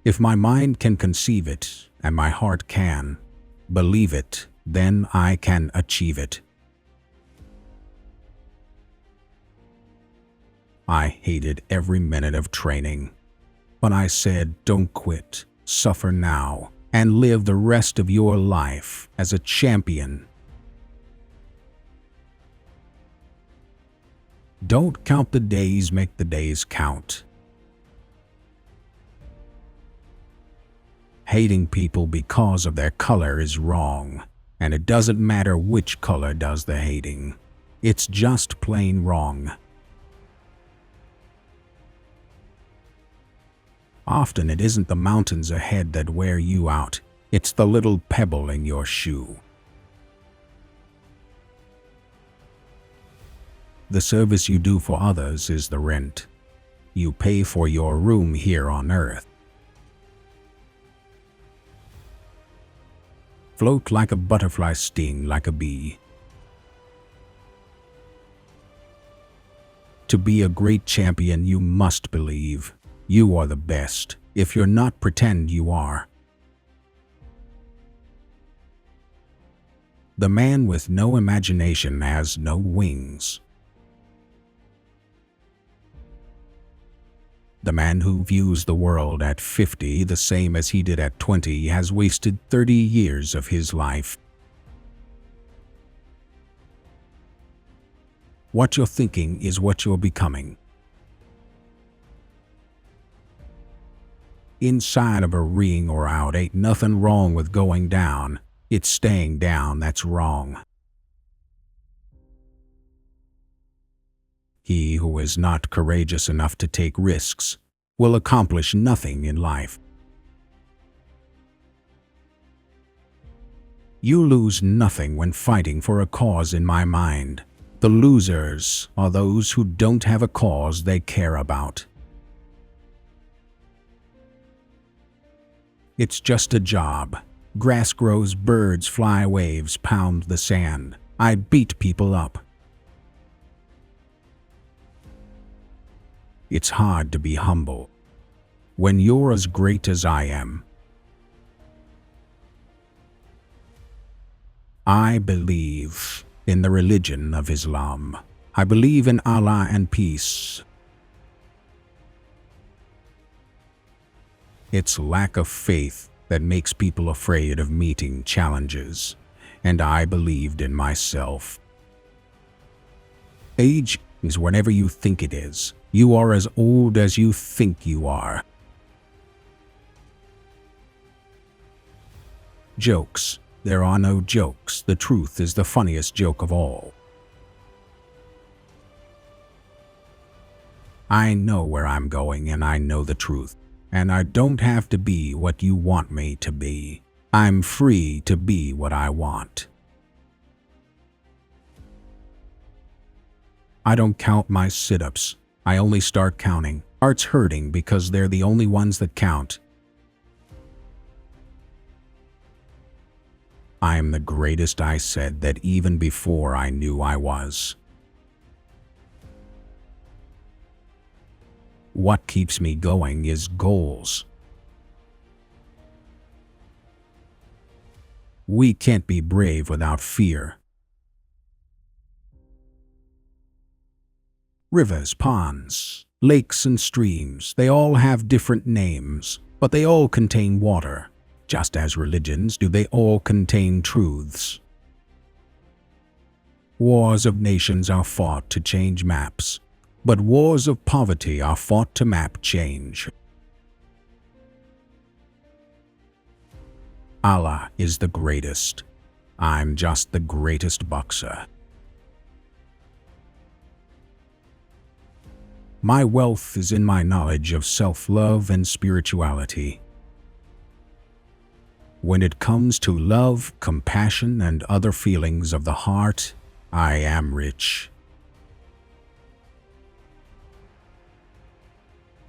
If my mind can conceive it, and my heart can believe it, then I can achieve it. I hated every minute of training, but I said, don't quit, suffer now, and live the rest of your life as a champion. Don't count the days, make the days count. Hating people because of their color is wrong, and it doesn't matter which color does the hating. It's just plain wrong. Often it isn't the mountains ahead that wear you out, it's the little pebble in your shoe. The service you do for others is the rent you pay for your room here on earth. Float like a butterfly, sting like a bee. To be a great champion, you must believe you are the best. If you're not, pretend you are. The man with no imagination has no wings. The man who views the world at 50 the same as he did at 20 has wasted 30 years of his life. What you're thinking is what you're becoming. Inside of a ring or out, ain't nothing wrong with going down. It's staying down that's wrong. He who is not courageous enough to take risks will accomplish nothing in life. You lose nothing when fighting for a cause in my mind. The losers are those who don't have a cause they care about. It's just a job. Grass grows, birds fly, waves pound the sand. I beat people up. It's hard to be humble when you're as great as I am. I believe in the religion of Islam. I believe in Allah and peace. It's lack of faith that makes people afraid of meeting challenges, and I believed in myself. Age is whatever you think it is. You are as old as you think you are. Jokes. There are no jokes. The truth is the funniest joke of all. I know where I'm going and I know the truth, and I don't have to be what you want me to be. I'm free to be what I want. I don't count my sit-ups. I only start counting. Hearts hurting because they're the only ones that count. I'm the greatest, I said that even before I knew I was. What keeps me going is goals. We can't be brave without fear. Rivers, ponds, lakes and streams, they all have different names, but they all contain water. Just as religions do, they all contain truths. Wars of nations are fought to change maps, but wars of poverty are fought to map change. Allah is the greatest. I'm just the greatest boxer. My wealth is in my knowledge of self-love and spirituality. When it comes to love, compassion, and other feelings of the heart, I am rich.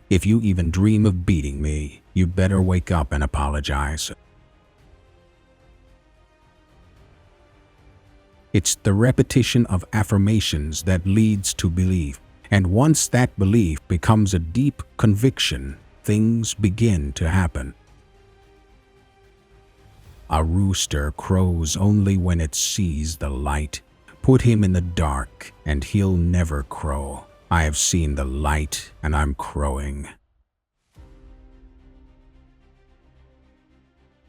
If you even dream of beating me, you better wake up and apologize. It's the repetition of affirmations that leads to belief. And once that belief becomes a deep conviction, things begin to happen. A rooster crows only when it sees the light. Put him in the dark, and he'll never crow. I have seen the light, and I'm crowing.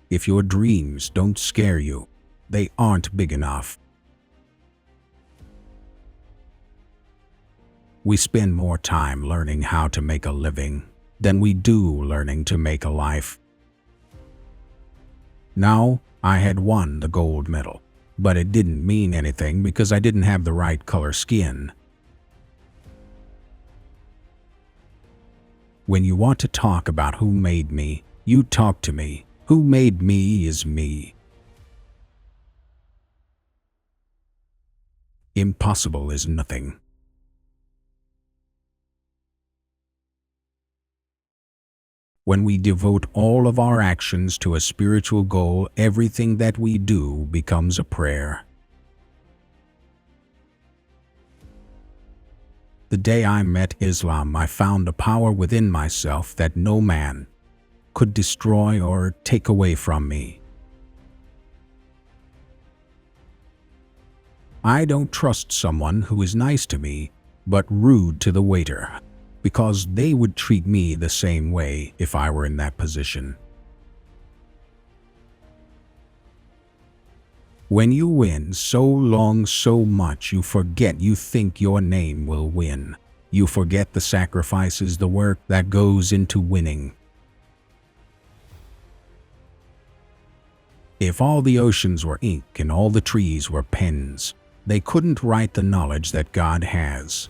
If your dreams don't scare you, they aren't big enough. We spend more time learning how to make a living than we do learning to make a life. Now, I had won the gold medal, but it didn't mean anything because I didn't have the right color skin. When you want to talk about who made me, you talk to me. Who made me is me. Impossible is nothing. When we devote all of our actions to a spiritual goal, everything that we do becomes a prayer. The day I met Islam, I found a power within myself that no man could destroy or take away from me. I don't trust someone who is nice to me but rude to the waiter, because they would treat me the same way if I were in that position. When you win so long, so much, you forget you think your name will win. You forget the sacrifices, the work that goes into winning. If all the oceans were ink and all the trees were pens, they couldn't write the knowledge that God has.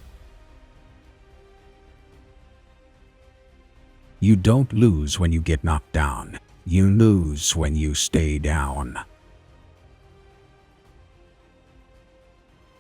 You don't lose when you get knocked down. You lose when you stay down.